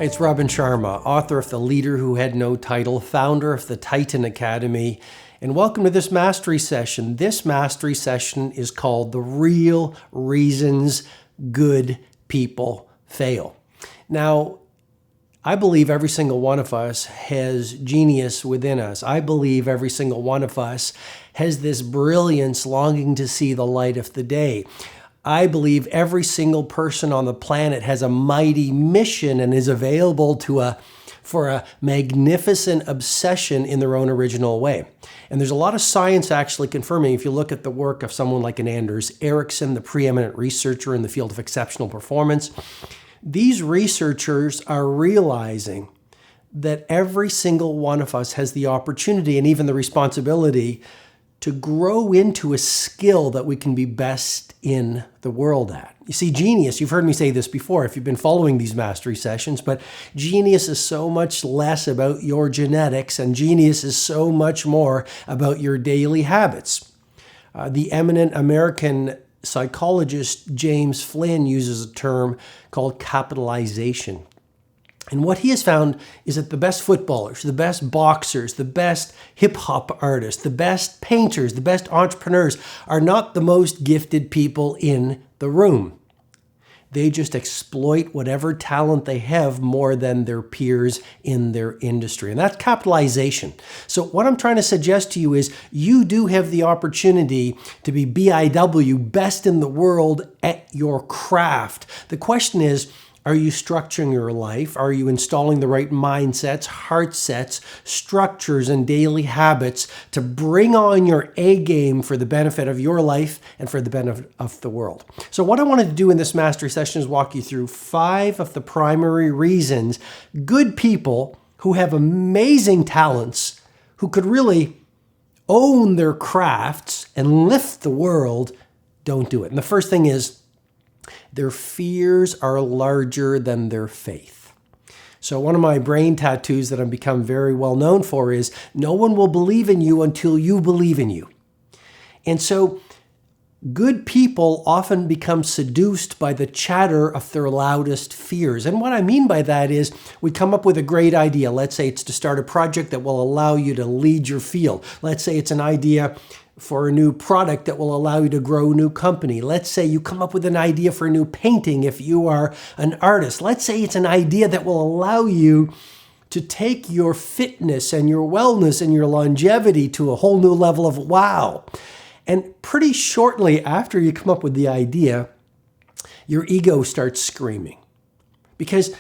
It's Robin Sharma, author of The Leader Who Had No Title, founder of the Titan Academy, and welcome to this mastery session. This mastery session is called The Real Reasons Good People Fail. Now, I believe every single one of us has genius within us. I believe every single one of us has this brilliance longing to see the light of the day. I believe every single person on the planet has a mighty mission and is available for a magnificent obsession in their own original way. And there's a lot of science actually confirming, if you look at the work of someone like an Anders Ericsson, the preeminent researcher in the field of exceptional performance, these researchers are realizing that every single one of us has the opportunity and even the responsibility to grow into a skill that we can be best in the world at. You see, genius, you've heard me say this before if you've been following these mastery sessions, but genius is so much less about your genetics, and genius is so much more about your daily habits. The eminent American psychologist James Flynn uses a term called capitalization. And what he has found is that the best footballers, the best boxers, the best hip-hop artists, the best painters, the best entrepreneurs are not the most gifted people in the room. They just exploit whatever talent they have more than their peers in their industry. And that's capitalization. So what I'm trying to suggest to you is you do have the opportunity to be BIW, best in the world at your craft. The question is, are you structuring your life? Are you installing the right mindsets, heart sets, structures, and daily habits to bring on your A game for the benefit of your life and for the benefit of the world? So what I wanted to do in this mastery session is walk you through 5 of the primary reasons good people who have amazing talents, who could really own their crafts and lift the world, don't do it. And the first thing is, their fears are larger than their faith. So one of my brain tattoos that I've become very well known for is, no one will believe in you until you believe in you. And so good people often become seduced by the chatter of their loudest fears. And what I mean by that is we come up with a great idea. Let's say it's to start a project that will allow you to lead your field. Let's say it's an idea for a new product that will allow you to grow a new company. Let's say you come up with an idea for a new painting if you are an artist. Let's say it's an idea that will allow you to take your fitness and your wellness and your longevity to a whole new level of wow. And pretty shortly after you come up with the idea, your ego starts screaming. Because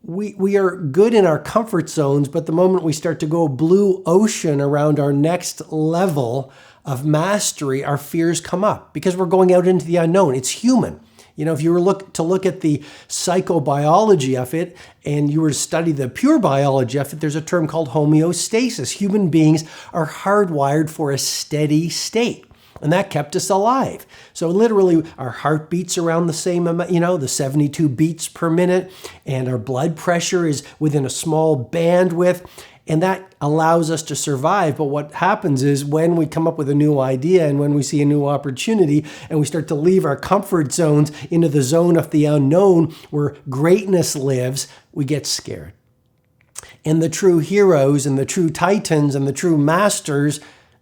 we are good in our comfort zones, but the moment we start to go blue ocean around our next level of mastery, our fears come up because we're going out into the unknown. It's human. You know, if you were to look at the psychobiology of it and you were to study the pure biology of it, there's a term called homeostasis. Human beings are hardwired for a steady state. And that kept us alive. So literally our heart beats around the same amount, the 72 beats per minute, and our blood pressure is within a small bandwidth, and that allows us to survive. But what happens is when we come up with a new idea and when we see a new opportunity and we start to leave our comfort zones into the zone of the unknown where greatness lives, we get scared. And the true heroes and the true titans and the true masters,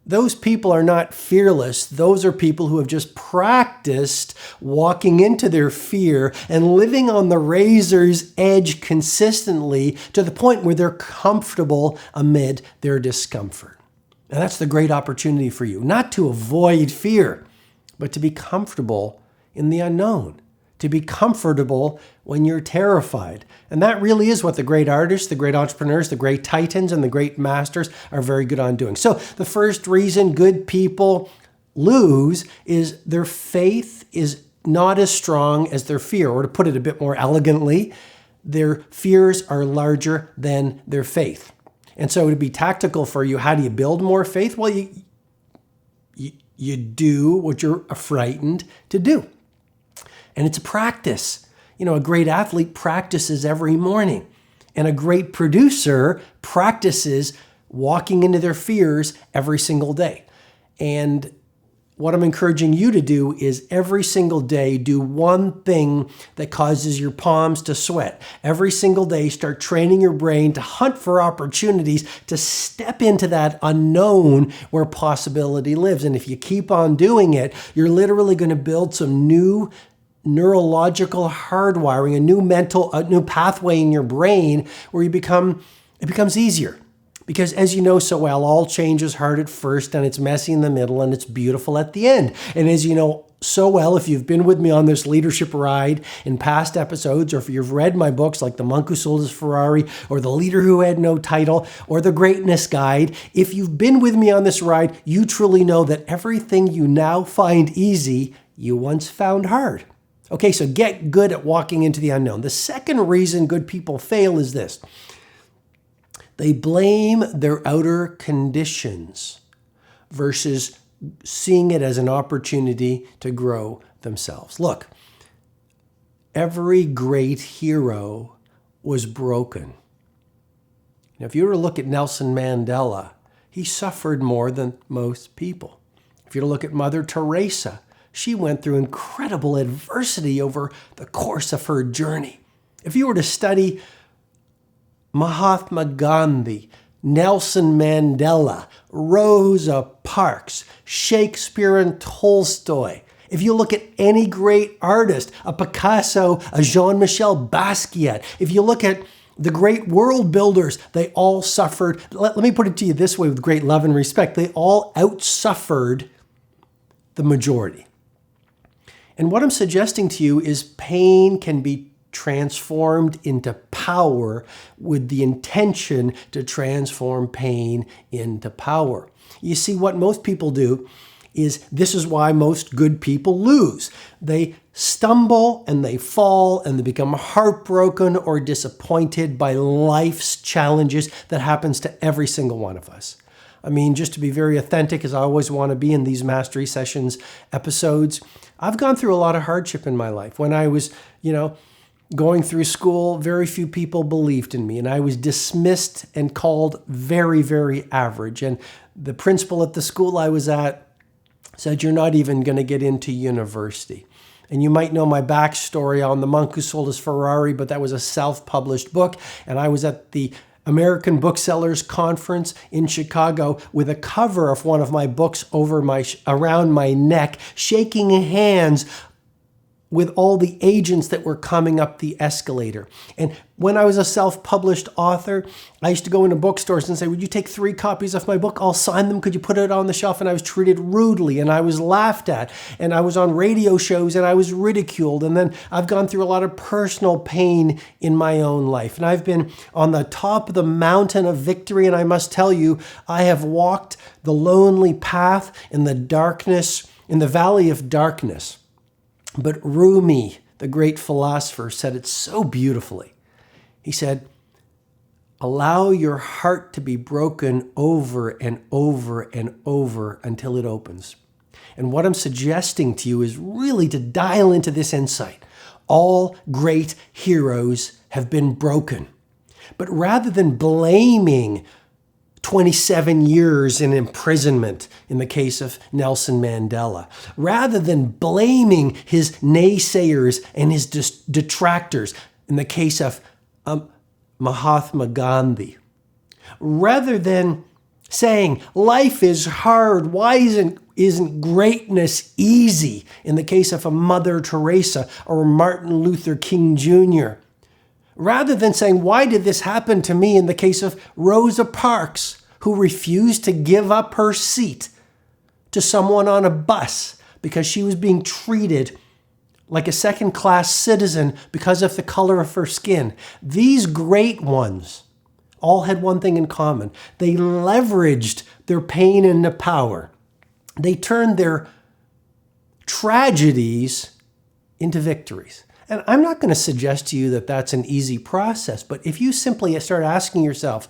those people are not fearless. Those are people who have just practiced walking into their fear and living on the razor's edge consistently to the point where they're comfortable amid their discomfort. And that's the great opportunity for you, not to avoid fear, but to be comfortable in the unknown, to be comfortable when you're terrified. And that really is what the great artists, the great entrepreneurs, the great titans, and the great masters are very good on doing. So the first reason good people lose is their faith is not as strong as their fear. Or to put it a bit more elegantly, their fears are larger than their faith. And so to be tactical for you, how do you build more faith? Well, you do what you're frightened to do. And it's a practice. A great athlete practices every morning. And a great producer practices walking into their fears every single day. And what I'm encouraging you to do is every single day do one thing that causes your palms to sweat. Every single day start training your brain to hunt for opportunities to step into that unknown where possibility lives. And if you keep on doing it, you're literally going to build some new neurological hardwiring, a new pathway in your brain where it becomes easier. Because as you know so well, all change is hard at first and it's messy in the middle and it's beautiful at the end. And as you know so well, if you've been with me on this leadership ride in past episodes, or if you've read my books like The Monk Who Sold His Ferrari, or The Leader Who Had No Title, or The Greatness Guide, if you've been with me on this ride, you truly know that everything you now find easy, you once found hard. Okay, so get good at walking into the unknown. The second reason good people fail is this. They blame their outer conditions versus seeing it as an opportunity to grow themselves. Look, every great hero was broken. Now, if you were to look at Nelson Mandela, he suffered more than most people. If you were to look at Mother Teresa, she went through incredible adversity over the course of her journey. If you were to study Mahatma Gandhi, Nelson Mandela, Rosa Parks, Shakespeare and Tolstoy. If you look at any great artist, a Picasso, a Jean-Michel Basquiat, if you look at the great world builders, they all suffered. Let me put it to you this way with great love and respect. They all outsuffered the majority. And what I'm suggesting to you is pain can be transformed into power with the intention to transform pain into power. You see, what most people do is, this is why most good people lose. They stumble and they fall and they become heartbroken or disappointed by life's challenges that happens to every single one of us. I mean, just to be very authentic, as I always want to be in these Mastery Sessions episodes, I've gone through a lot of hardship in my life. When I was, going through school, very few people believed in me, and I was dismissed and called very, very average. And the principal at the school I was at said, "You're not even going to get into university." And you might know my backstory on The Monk Who Sold His Ferrari, but that was a self-published book. And I was at the American Booksellers Conference in Chicago with a cover of one of my books around my neck, shaking hands with all the agents that were coming up the escalator. And when I was a self-published author, I used to go into bookstores and say, "Would you take 3 copies of my book? I'll sign them. Could you put it on the shelf?" And I was treated rudely and I was laughed at. And I was on radio shows and I was ridiculed. And then I've gone through a lot of personal pain in my own life. And I've been on the top of the mountain of victory. And I must tell you, I have walked the lonely path in the darkness, in the valley of darkness. But Rumi, the great philosopher, said it so beautifully. He said, "Allow your heart to be broken over and over and over until it opens." And what I'm suggesting to you is really to dial into this insight. All great heroes have been broken. But rather than blaming 27 years in imprisonment in the case of Nelson Mandela, rather than blaming his naysayers and his detractors in the case of Mahatma Gandhi, rather than saying life is hard, why isn't greatness easy in the case of a Mother Teresa or Martin Luther King Jr., rather than saying, "Why did this happen to me?" in the case of Rosa Parks, who refused to give up her seat to someone on a bus because she was being treated like a second-class citizen because of the color of her skin. These great ones all had one thing in common. They leveraged their pain into power. They turned their tragedies into victories. And I'm not going to suggest to you that that's an easy process, but if you simply start asking yourself,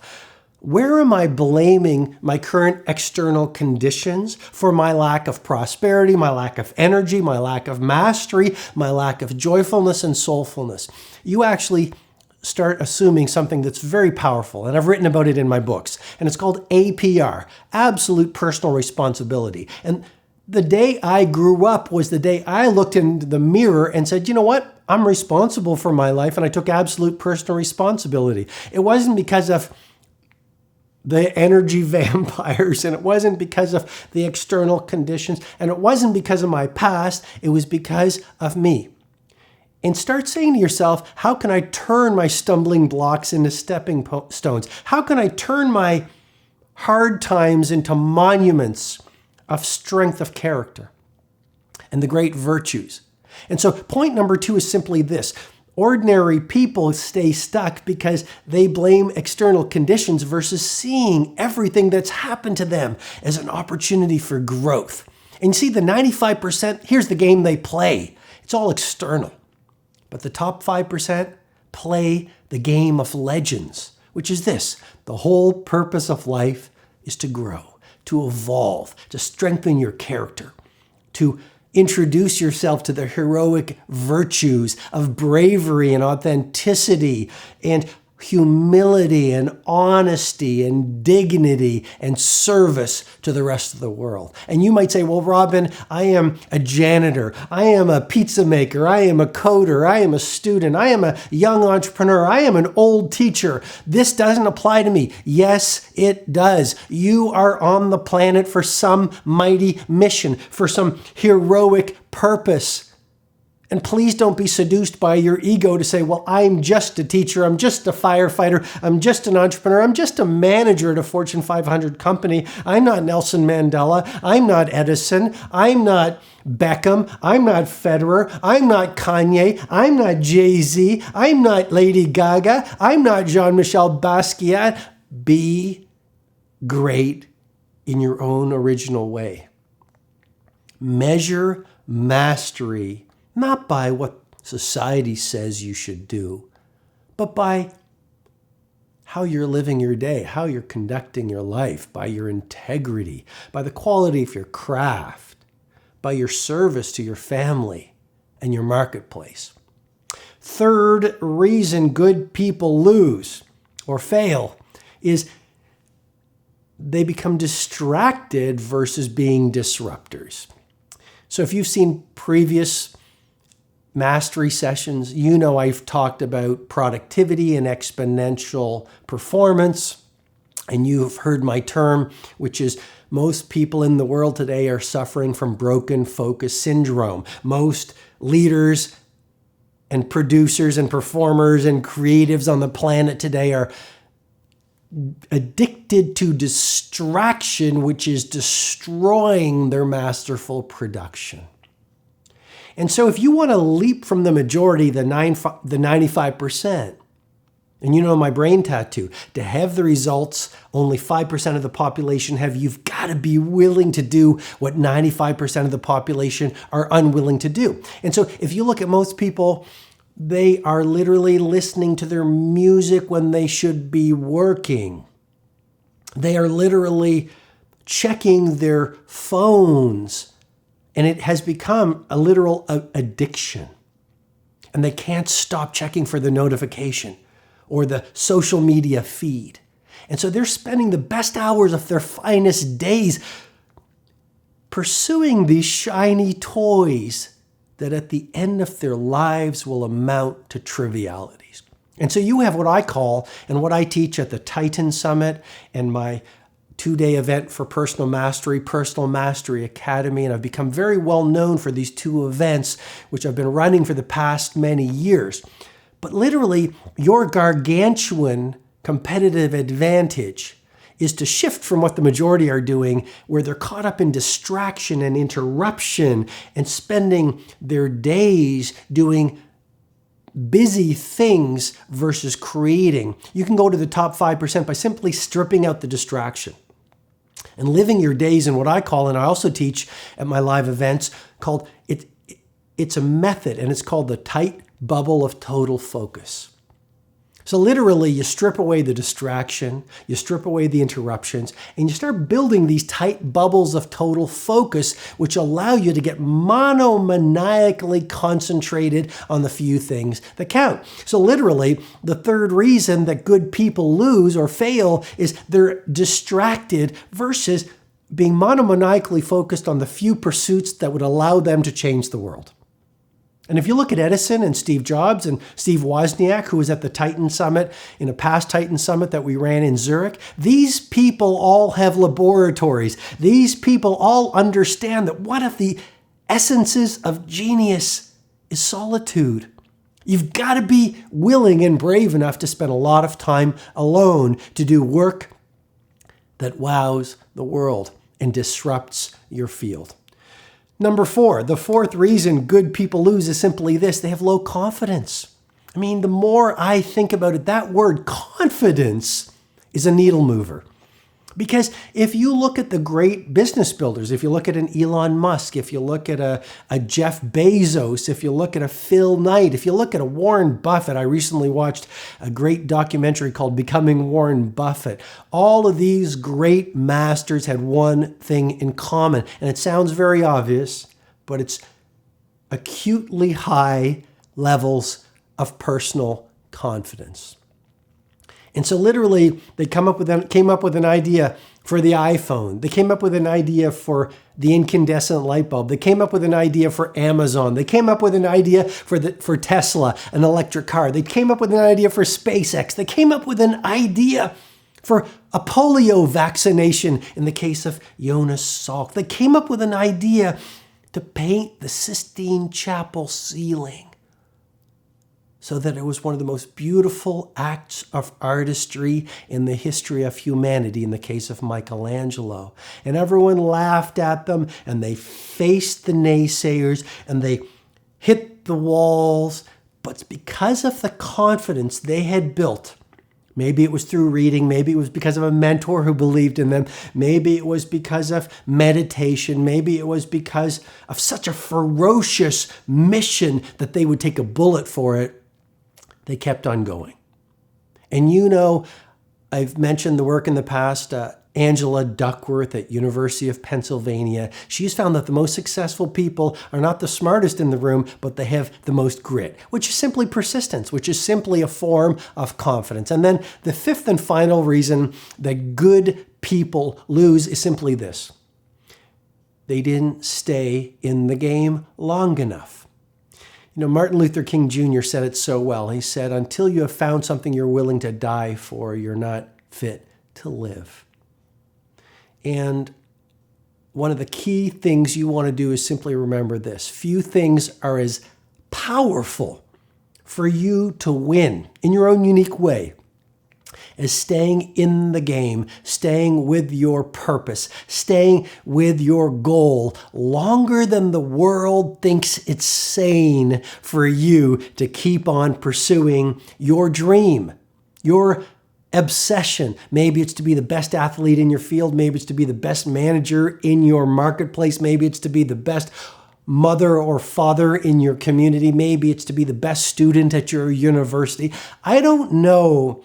where am I blaming my current external conditions for my lack of prosperity, my lack of energy, my lack of mastery, my lack of joyfulness and soulfulness? You actually start assuming something that's very powerful, and I've written about it in my books, and it's called APR, Absolute Personal Responsibility. And The day I grew up was the day I looked into the mirror and said, you know what? I'm responsible for my life, and I took absolute personal responsibility. It wasn't because of the energy vampires, and it wasn't because of the external conditions, and it wasn't because of my past. It was because of me. And start saying to yourself, how can I turn my stumbling blocks into stepping stones? How can I turn my hard times into monuments of strength of character and the great virtues? And so point number 2 is simply this. Ordinary people stay stuck because they blame external conditions versus seeing everything that's happened to them as an opportunity for growth. And you see, the 95%, here's the game they play. It's all external. But the top 5% play the game of legends, which is this. The whole purpose of life is to grow, to evolve, to strengthen your character, to introduce yourself to the heroic virtues of bravery and authenticity and humility and honesty and dignity and service to the rest of the world. And you might say, well, Robin, I am a janitor. I am a pizza maker. I am a coder. I am a student. I am a young entrepreneur. I am an old teacher. This doesn't apply to me. Yes, it does. You are on the planet for some mighty mission, for some heroic purpose. And please don't be seduced by your ego to say, well, I'm just a teacher, I'm just a firefighter, I'm just an entrepreneur, I'm just a manager at a Fortune 500 company. I'm not Nelson Mandela, I'm not Edison, I'm not Beckham, I'm not Federer, I'm not Kanye, I'm not Jay-Z, I'm not Lady Gaga, I'm not Jean-Michel Basquiat. Be great in your own original way. Measure mastery not by what society says you should do, but by how you're living your day, how you're conducting your life, by your integrity, by the quality of your craft, by your service to your family and your marketplace. Third reason good people lose or fail is they become distracted versus being disruptors. So if you've seen previous mastery sessions, you know I've talked about productivity and exponential performance, and you've heard my term, which is most people in the world today are suffering from broken focus syndrome. Most leaders and producers and performers and creatives on the planet today are addicted to distraction, which is destroying their masterful production. And so if you want to leap from the majority, the 95%, and you know my brain tattoo, to have the results only 5% of the population have, you've got to be willing to do what 95% of the population are unwilling to do. And so if you look at most people, they are literally listening to their music when they should be working. They are literally checking their phones. And it has become a literal addiction. And they can't stop checking for the notification or the social media feed. And so they're spending the best hours of their finest days pursuing these shiny toys that at the end of their lives will amount to trivialities. And so you have what I call, and what I teach at the Titan Summit and my 2-day event for Personal Mastery Academy. And I've become very well known for these 2 events, which I've been running for the past many years. But literally, your gargantuan competitive advantage is to shift from what the majority are doing, where they're caught up in distraction and interruption and spending their days doing busy things versus creating. You can go to the top 5% by simply stripping out the distraction and living your days in what I call, and I also teach at my live events, called it's a method, and it's called the tight bubble of total focus. So literally, you strip away the distraction, you strip away the interruptions, and you start building these tight bubbles of total focus, which allow you to get monomaniacally concentrated on the few things that count. So literally, the third reason that good people lose or fail is they're distracted versus being monomaniacally focused on the few pursuits that would allow them to change the world. And if you look at Edison and Steve Jobs and Steve Wozniak, who was at the Titan Summit, in a past Titan Summit that we ran in Zurich, these people all have laboratories. These people all understand that one of the essences of genius is solitude. You've got to be willing and brave enough to spend a lot of time alone to do work that wows the world and disrupts your field. Number 4, the fourth reason good people lose is simply this: they have low confidence. I mean, the more I think about it, that word confidence is a needle mover. Because if you look at the great business builders, if you look at an Elon Musk, if you look at a Jeff Bezos, if you look at a Phil Knight, if you look at a Warren Buffett, I recently watched a great documentary called Becoming Warren Buffett. All of these great masters had one thing in common, and it sounds very obvious, but it's acutely high levels of personal confidence. And so literally, they came up with an idea for the iPhone. They came up with an idea for the incandescent light bulb. They came up with an idea for Amazon. They came up with an idea for Tesla, an electric car. They came up with an idea for SpaceX. They came up with an idea for a polio vaccination in the case of Jonas Salk. They came up with an idea to paint the Sistine Chapel ceiling so that it was one of the most beautiful acts of artistry in the history of humanity in the case of Michelangelo. And everyone laughed at them, and they faced the naysayers, and they hit the walls. But because of the confidence they had built, maybe it was through reading, maybe it was because of a mentor who believed in them, maybe it was because of meditation, maybe it was because of such a ferocious mission that they would take a bullet for it, they kept on going. And you know, I've mentioned the work in the past, Angela Duckworth at University of Pennsylvania. She's found that the most successful people are not the smartest in the room, but they have the most grit, which is simply persistence, which is simply a form of confidence. And then the fifth and final reason that good people lose is simply this: they didn't stay in the game long enough. You know, Martin Luther King Jr. said it so well. He said, until you have found something you're willing to die for, you're not fit to live. And one of the key things you want to do is simply remember this: few things are as powerful for you to win in your own unique way as staying in the game, staying with your purpose, staying with your goal longer than the world thinks it's sane for you to keep on pursuing your dream, your obsession. Maybe it's to be the best athlete in your field. Maybe it's to be the best manager in your marketplace. Maybe it's to be the best mother or father in your community. Maybe it's to be the best student at your university. I don't know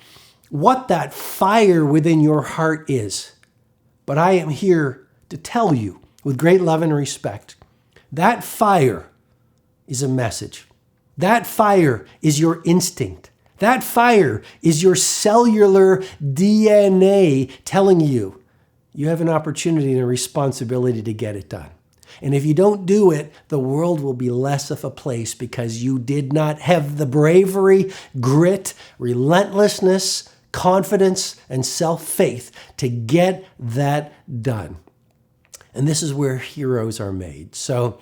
what that fire within your heart is, but I am here to tell you with great love and respect, that fire is a message. That fire is your instinct. That fire is your cellular DNA telling you you have an opportunity and a responsibility to get it done. And if you don't do it, the world will be less of a place because you did not have the bravery, grit, relentlessness, confidence, and self-faith to get that done. And this is where heroes are made. So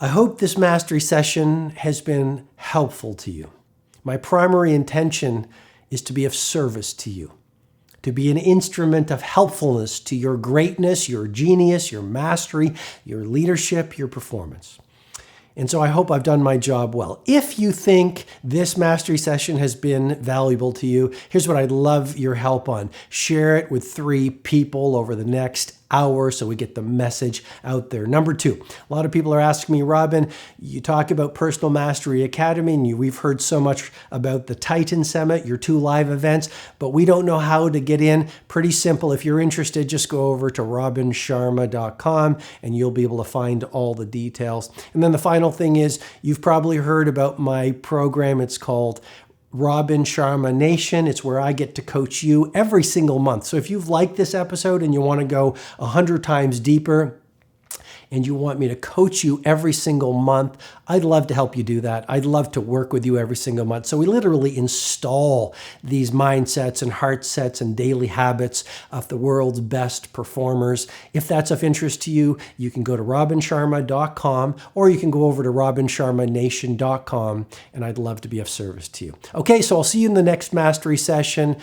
I hope this mastery session has been helpful to you. My primary intention is to be of service to you, to be an instrument of helpfulness to your greatness, your genius, your mastery, your leadership, your performance. And so I hope I've done my job well. If you think this mastery session has been valuable to you, here's what I'd love your help on. Share it with 3 people over the next hour so we get the message out there. Number 2, a lot of people are asking me, Robin, you talk about Personal Mastery Academy and we've heard so much about the Titan Summit, your 2 live events, but we don't know how to get in. Pretty simple. If you're interested, just go over to robinsharma.com and you'll be able to find all the details. And then the final thing is, you've probably heard about my program. It's called Robin Sharma Nation. It's where I get to coach you every single month. So if you've liked this episode and you want to go 100 times deeper, and you want me to coach you every single month, I'd love to help you do that. I'd love to work with you every single month. So we literally install these mindsets and heart sets and daily habits of the world's best performers. If that's of interest to you, you can go to robinsharma.com or you can go over to robinsharmanation.com, and I'd love to be of service to you. Okay, so I'll see you in the next mastery session.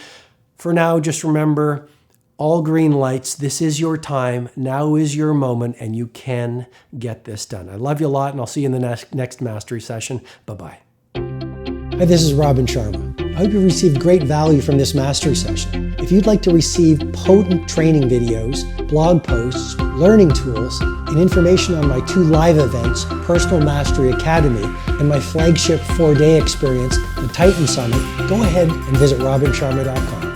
For now, just remember, all green lights. This is your time. Now is your moment, and you can get this done. I love you a lot, and I'll see you in the next mastery session. Bye-bye. Hi, this is Robin Sharma. I hope you received great value from this mastery session. If you'd like to receive potent training videos, blog posts, learning tools, and information on my 2 live events, Personal Mastery Academy and my flagship 4-day experience, the Titan Summit, go ahead and visit robinsharma.com.